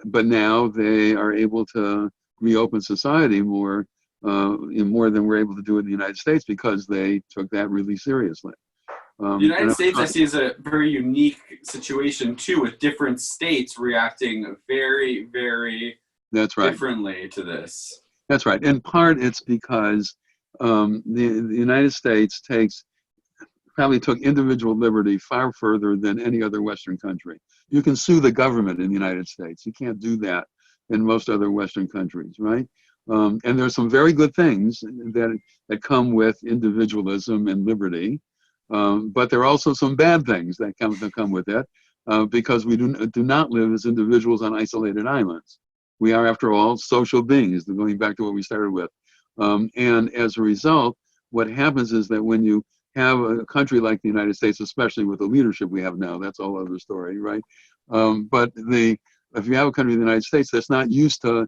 but now they are able to reopen society more than we're able to do in the United States because they took that really seriously. The United States, I see, is a very unique situation too, with different states reacting very, very differently to this. That's right. In part, it's because the United States probably took individual liberty far further than any other Western country. You can sue the government in the United States. You can't do that in most other Western countries, right? And there's some very good things that come with individualism and liberty, but there are also some bad things that come with it because we do not live as individuals on isolated islands. We are, after all, social beings, going back to what we started with. And as a result, what happens is that when you have a country like the United States, especially with the leadership we have now, that's a whole other story, right? But if you have a country in the United States that's not used to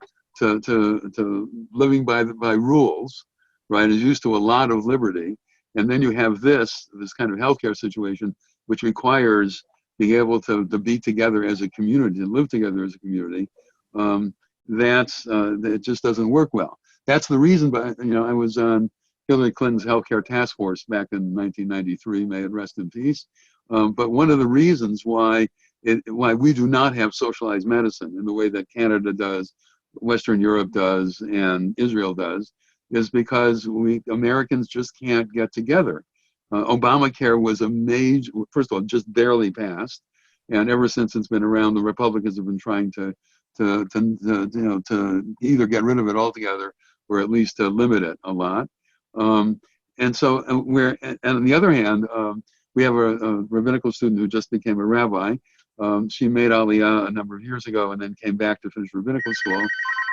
living by rules, right, is used to a lot of liberty, and then you have this kind of healthcare situation, which requires being able to be together as a community, to live together as a community, it just doesn't work well. That's the reason, I was on Hillary Clinton's healthcare task force back in 1993, may it rest in peace. But one of the reasons why we do not have socialized medicine in the way that Canada does, Western Europe does, and Israel does, is because Americans just can't get together. Obamacare was first of all, just barely passed, and ever since it's been around, the Republicans have been trying to either get rid of it altogether or at least to limit it a lot. And so and on the other hand, we have a rabbinical student who just became a rabbi. She made Aliyah a number of years ago and then came back to finish rabbinical school.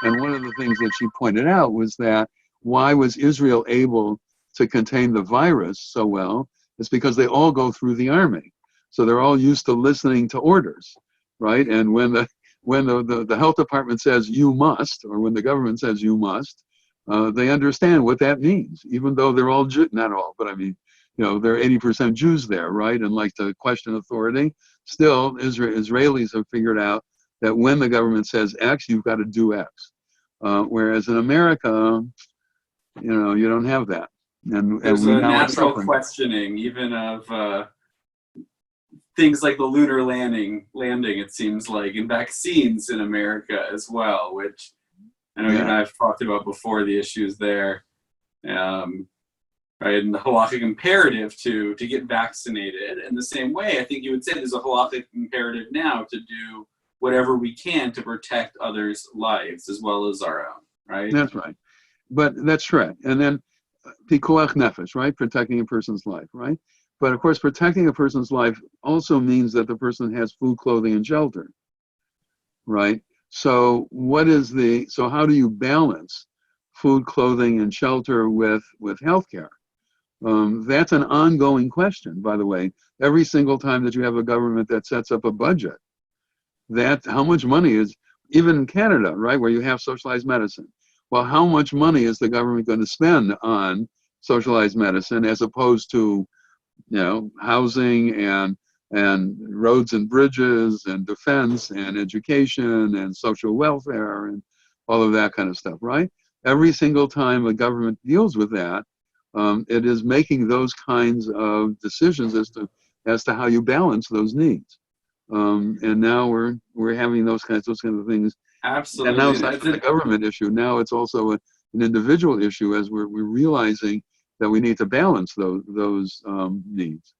And one of the things that she pointed out was that why was Israel able to contain the virus so well is because they all go through the army. So they're all used to listening to orders, right? And when the health department says you must, or when the government says you must, they understand what that means, even though they're all not all, but I mean, there are 80% Jews there, right? And like to question authority, still Israelis have figured out that when the government says X, you've got to do X. Whereas in America, you don't have that. And there's we a now are natural suffering. questioning, even of things like the lunar landing, it seems like, and vaccines in America as well, which I know you and I have talked about before, the issues there. Right, and the halakhic imperative to get vaccinated. In the same way, I think you would say there's a halakhic imperative now to do whatever we can to protect others' lives as well as our own, right? That's right. But that's right. And then pikuach nefesh, right? Protecting a person's life, right? But of course, protecting a person's life also means that the person has food, clothing, and shelter, right? So so how do you balance food, clothing, and shelter with healthcare? That's an ongoing question, by the way. Every single time that you have a government that sets up a budget, how much money is, even in Canada, right, where you have socialized medicine, well, how much money is the government going to spend on socialized medicine as opposed to, housing and roads and bridges and defense and education and social welfare and all of that kind of stuff, right? Every single time a government deals with that, it is making those kinds of decisions as to how you balance those needs. And now we're having those kinds of things. Absolutely. And now it's not just a government issue. Now it's also an individual issue, as we're realizing that we need to balance those needs.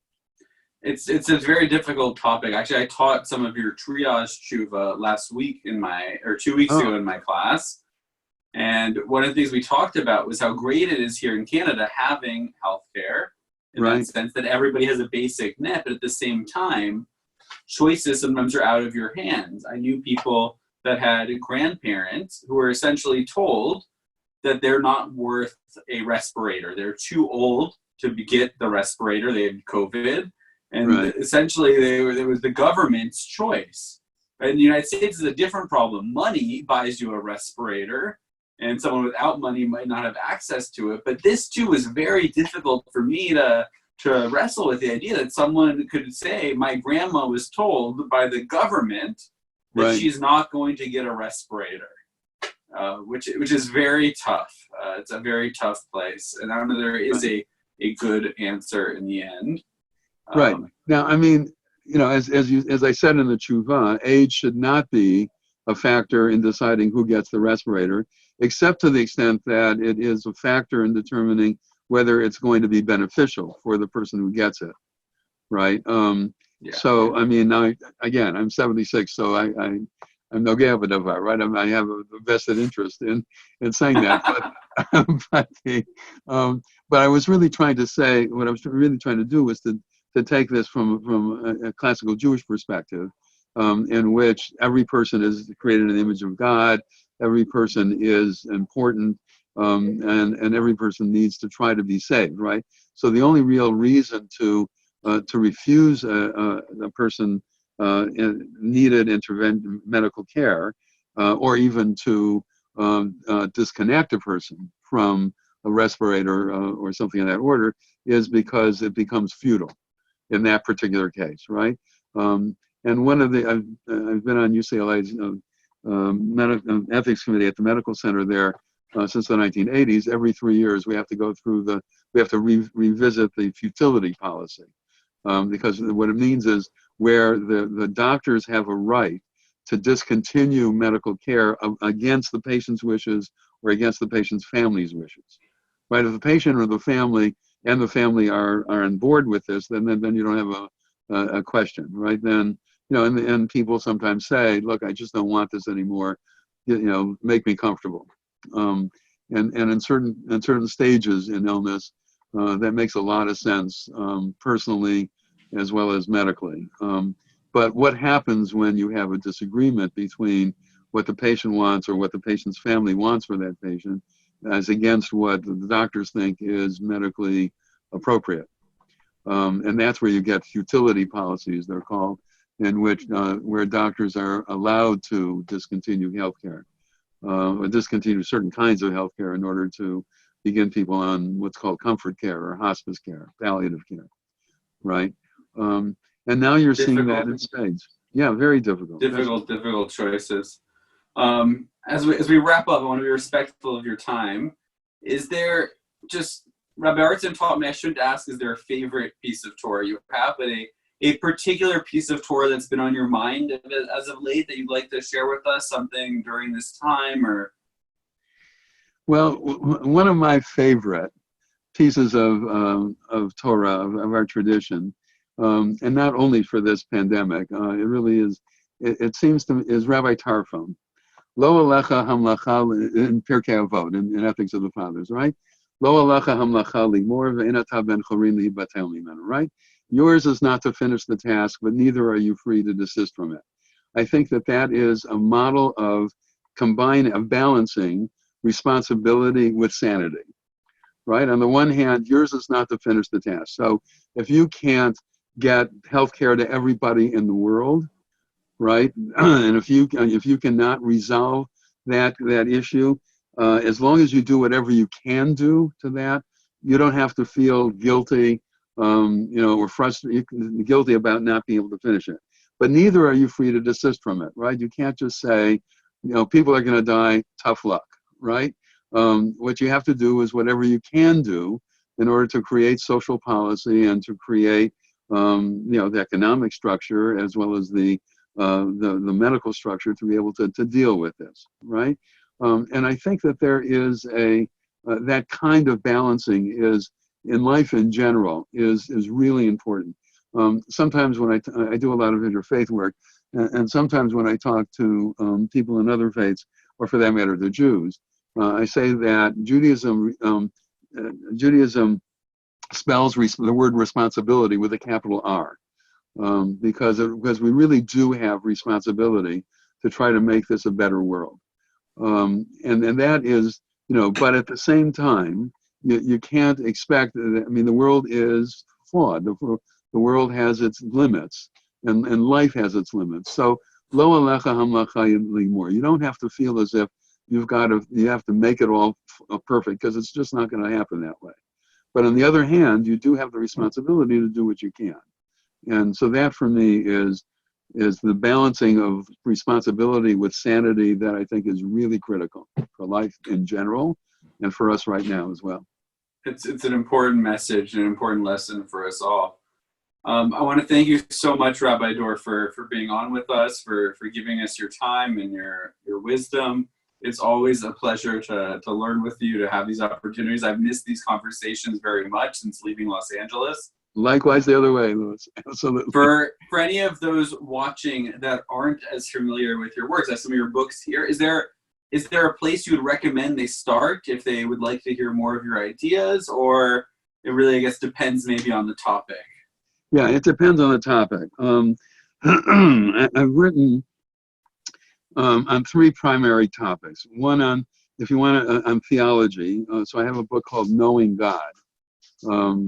It's a very difficult topic. Actually, I taught some of your triage tshuva last week 2 weeks ago in my class. And one of the things we talked about was how great it is here in Canada having healthcare, in that sense that everybody has a basic net, but at the same time, choices sometimes are out of your hands. I knew people that had grandparents who were essentially told that they're not worth a respirator. They're too old to get the respirator. They had COVID. And essentially, it was the government's choice. In the United States, is a different problem. Money buys you a respirator, and someone without money might not have access to it. But this, too, is very difficult for me to wrestle with the idea that someone could say, my grandma was told by the government that she's not going to get a respirator, which is very tough. It's a very tough place. And I don't know there is a good answer in the end. Right. Now, I mean, as I said in the tshuva, age should not be a factor in deciding who gets the respirator, except to the extent that it is a factor in determining whether it's going to be beneficial for the person who gets it, right? So, I mean, now, again, I'm 76, so I'm no gavadavar, right? I have a vested interest in saying that, but I was really trying to say, what I was really trying to do was to take this from a classical Jewish perspective, in which every person is created in the image of God, every person is important, and every person needs to try to be saved, right? So the only real reason to refuse a person needed medical care, or even to disconnect a person from a respirator or something of that order, is because it becomes futile in that particular case, right? And one of the, I've been on UCLA's ethics committee at the medical center there since the 1980s. Every 3 years, we have to go through revisit the futility policy, because what it means is where the doctors have a right to discontinue medical care against the patient's wishes or against the patient's family's wishes, right? If the patient or the family are on board with this, then you don't have a question, right? Then, and people sometimes say, look, I just don't want this anymore, make me comfortable. And in certain stages in illness, that makes a lot of sense, personally as well as medically. But what happens when you have a disagreement between what the patient wants or what the patient's family wants for that patient as against what the doctors think is medically appropriate. And that's where you get futility policies, they're called, in which where doctors are allowed to discontinue healthcare, or discontinue certain kinds of healthcare in order to begin people on what's called comfort care or hospice care, palliative care, right? And now you're seeing that in spades. Yeah, very difficult. Difficult choices. As we wrap up, I want to be respectful of your time. Is there just, Rabbi Artson taught me I shouldn't ask, is there a favorite piece of Torah you have, but a particular piece of Torah that's been on your mind as of late that you'd like to share with us, something during this time, or? Well, one of my favorite pieces of Torah, of our tradition, and not only for this pandemic, it really is, it seems to me, is Rabbi Tarfon. Lo alecha hamlacha, in Pirkei Avot, in Ethics of the Fathers, right? Lo alecha hamlacha ligmor ve'enata ben chorin lihibatel mimenu, right? Yours is not to finish the task, but neither are you free to desist from it. I think that is a model of balancing responsibility with sanity, right? On the one hand, yours is not to finish the task. So if you can't get health care to everybody in the world, right? And if you cannot resolve that issue, as long as you do whatever you can do to that, you don't have to feel guilty, or frustrated, guilty about not being able to finish it. But neither are you free to desist from it, right? You can't just say, people are going to die, tough luck, right? What you have to do is whatever you can do in order to create social policy and to create, the economic structure as well as the medical structure to be able to deal with this, right? And I think that there is that kind of balancing is, in life in general, is really important. Sometimes when I do a lot of interfaith work, and sometimes when I talk to people in other faiths, or for that matter, the Jews, I say that Judaism spells the word responsibility with a capital R. Because we really do have responsibility to try to make this a better world. And that is, but at the same time, you can't expect, the world is flawed. The world has its limits, and life has its limits. So, lo alecha hamlacha ligmor. You don't have to feel as if you have to make it all perfect, because it's just not going to happen that way. But on the other hand, you do have the responsibility to do what you can. And so that for me is the balancing of responsibility with sanity that I think is really critical for life in general and for us right now as well. It's an important message, an important lesson for us all. I want to thank you so much, Rabbi Dorff, for being on with us, for giving us your time and your wisdom. It's always a pleasure to learn with you, to have these opportunities. I've missed these conversations very much since leaving Los Angeles. Likewise the other way, Louis. Absolutely. For any of those watching that aren't as familiar with your works, as some of your books here, is there a place you would recommend they start if they would like to hear more of your ideas, or it really, I guess, depends maybe on the topic? Yeah, it depends on the topic. I've written on three primary topics. One on, if you want, on theology. So I have a book called Knowing God.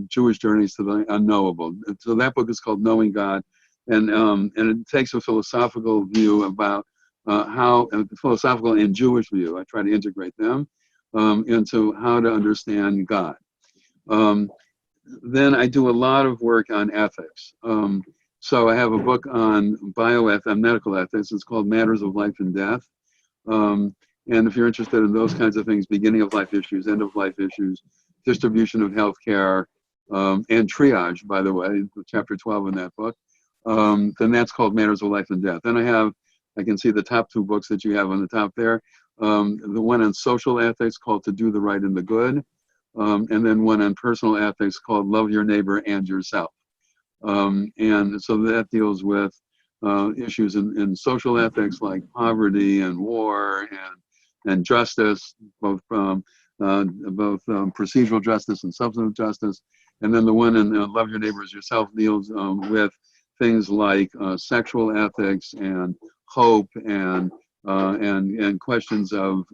Jewish Journeys to the Unknowable. So that book is called Knowing God, and it takes a philosophical view about philosophical and Jewish view. I try to integrate them into how to understand God. Then I do a lot of work on ethics. So I have a book on medical ethics. It's called Matters of Life and Death. And if you're interested in those kinds of things, beginning of life issues, end of life issues, distribution of healthcare, and triage, by the way, chapter 12 in that book, then that's called Matters of Life and Death. Then I can see the top two books that you have on the top there. The one on social ethics called To Do the Right and the Good, and then one on personal ethics called Love Your Neighbor and Yourself. And so that deals with issues in social ethics like poverty and war and justice, both procedural justice and substantive justice. And then the one in Love Your Neighbor as Yourself deals with things like sexual ethics and hope and questions of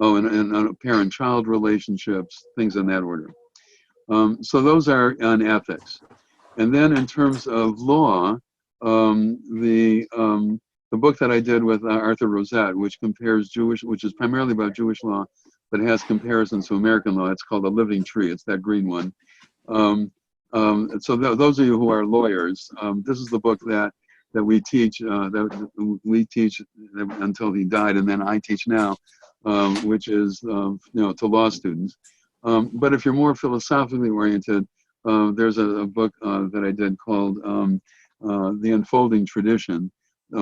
and parent-child relationships, things in that order. So those are on ethics. And then in terms of law, the book that I did with Arthur Rosette, which is primarily about Jewish law, but has comparisons to American law. It's called The Living Tree. It's that green one. So those of you who are lawyers, this is the book that we teach until he died, and then I teach now, which is to law students. But if you're more philosophically oriented, there's a book that I did called The Unfolding Tradition,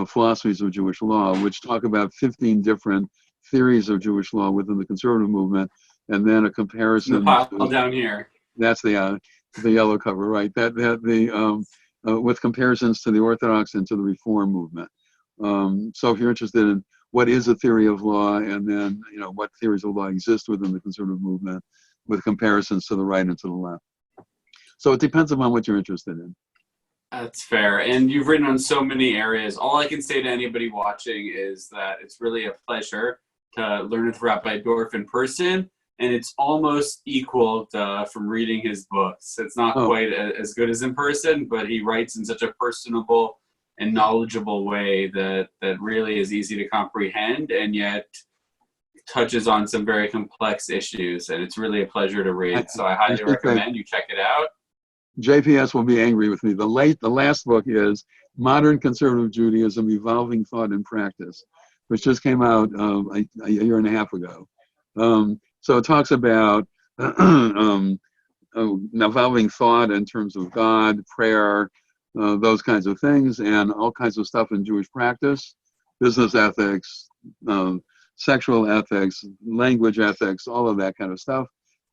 Philosophies of Jewish Law, which talk about 15 different theories of Jewish law within the conservative movement, and then a comparison. The pile down here. That's the yellow cover, right? With comparisons to the Orthodox and to the Reform movement. So if you're interested in what is a theory of law, and then what theories of law exist within the conservative movement, with comparisons to the right and to the left. So it depends upon what you're interested in. That's fair. And you've written on so many areas. All I can say to anybody watching is that it's really a pleasure to learn with Rabbi Dorff in person. And it's almost equal to, from reading his books. It's not quite as good as in person, but he writes in such a personable and knowledgeable way that really is easy to comprehend, and yet touches on some very complex issues. And it's really a pleasure to read. So I highly recommend you check it out. JPS will be angry with me. The last book is Modern Conservative Judaism, Evolving Thought and Practice, which just came out a year and a half ago. So it talks about evolving thought in terms of God, prayer, those kinds of things, and all kinds of stuff in Jewish practice, business ethics, sexual ethics, language ethics, all of that kind of stuff,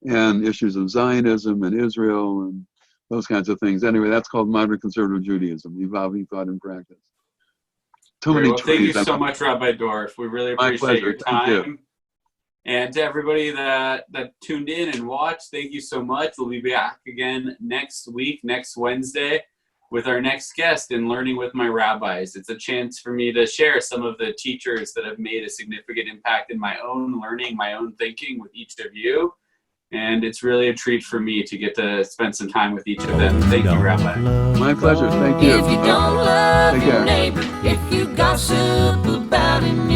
and issues of Zionism and Israel and those kinds of things. Anyway, that's called Modern Conservative Judaism, Evolving Thought and Practice. Thank you so much, Rabbi Dorff. We really appreciate your time. Thank you. And to everybody that tuned in and watched, thank you so much. We'll be back again next week, next Wednesday, with our next guest in Learning with My Rabbis. It's a chance for me to share some of the teachers that have made a significant impact in my own learning, my own thinking with each of you. And it's really a treat for me to get to spend some time with each of them. Thank you, Rabbi. My pleasure. Thank you. If you don't love your neighbor, if you gossip about him,